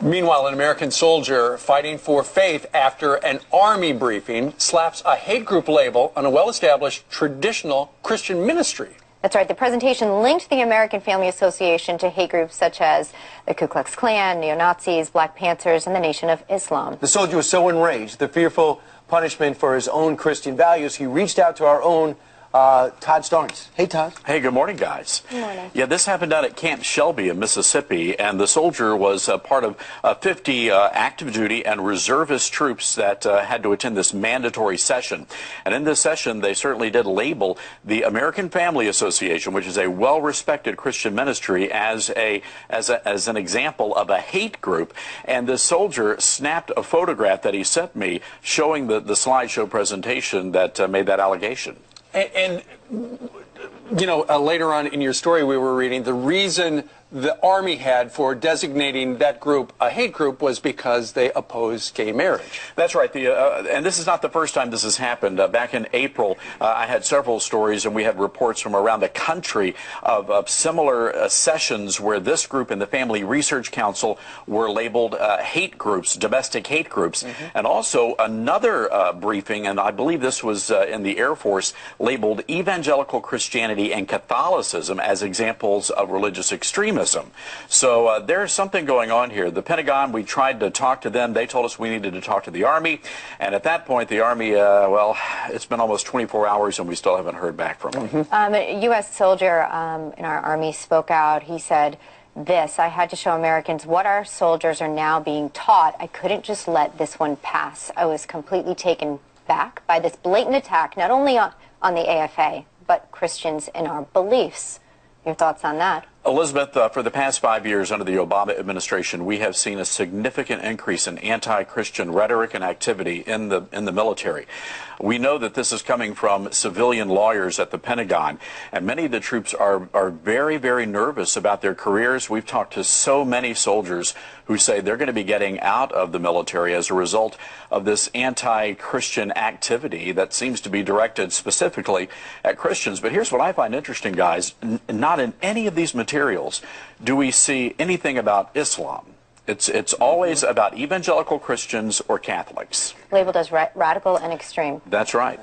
Meanwhile, an American soldier fighting for faith after an army briefing slaps a hate group label on a well-established traditional Christian ministry. That's right. The presentation linked the American Family Association to hate groups such as the Ku Klux Klan, neo-Nazis, Black Panthers, and the Nation of Islam. The soldier was so enraged, the fearful punishment for his own Christian values, he reached out to our own Todd Starnes. Hey, Todd. Hey, good morning, guys. Good morning. Yeah, this happened down at Camp Shelby in Mississippi, and the soldier was part of 50 active duty and reservist troops that had to attend this mandatory session. And in this session, they certainly did label the American Family Association, which is a well-respected Christian ministry, as an example of a hate group. And this soldier snapped a photograph that he sent me showing the slideshow presentation that made that allegation. And you know, later on in your story we were reading the reason the Army had for designating that group a hate group was because they opposed gay marriage. That's right. And this is not the first time this has happened. Back in April, I had several stories, and we had reports from around the country of similar sessions where this group and the Family Research Council were labeled hate groups, domestic hate groups. And also another briefing, and I believe this was in the Air Force, labeled evangelical Christianity and Catholicism as examples of religious extremism. So there's something going on here. The Pentagon, we tried to talk to them. They told us we needed to talk to the Army. And at that point, the Army, well, it's been almost 24 hours and we still haven't heard back from them. A U.S. soldier in our Army spoke out. He said this: "I had to show Americans what our soldiers are now being taught. I couldn't just let this one pass. I was completely taken back by this blatant attack, not only on the AFA, but Christians in our beliefs." Your thoughts on that? Elizabeth, for the past 5 years under the Obama administration, we have seen a significant increase in anti-Christian rhetoric and activity in the military. We know that this is coming from civilian lawyers at the Pentagon, and many of the troops are very, very nervous about their careers. We've talked to so many soldiers who say they're going to be getting out of the military as a result of this anti-Christian activity that seems to be directed specifically at Christians. But here's what I find interesting, guys. Not in any of these materials do we see anything about Islam. It's always about evangelical Christians or Catholics. Labeled as radical and extreme. That's right.